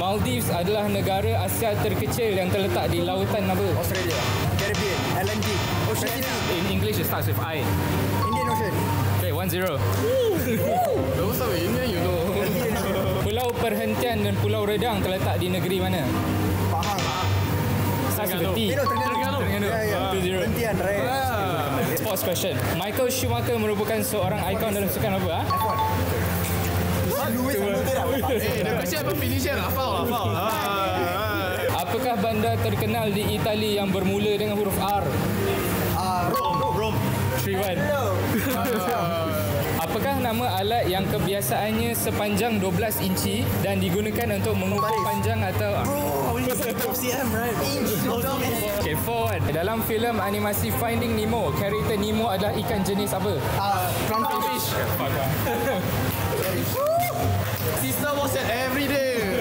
Maldives adalah negara Asia terkecil yang terletak di lautan apa? Australia, Caribbean, Atlantic, Oceania. In English it starts with I. Indian Ocean. Okay, 1-0. Those are Indian, you know. Pulau Perhentian dan Pulau Redang terletak di negeri mana? Pahang. Starts with a T. Terengganu. Ya. 2-0. Perhentian, right. Sports question. Michael Schumacher merupakan seorang ikon dalam sukan apa? F1. Lewis Hamilton lah. The question apa finisher? Hafal. Apakah bandar terkenal di Itali yang bermula dengan huruf R? Rome. 3-1. Apakah nama alat yang kebiasaannya sepanjang 12 inci dan digunakan untuk mengukur panjang atau... CM, right? Okay, 4-1. Dalam filem animasi Finding Nemo, karakter Nemo adalah ikan jenis apa? Clownfish. Sister was at every day.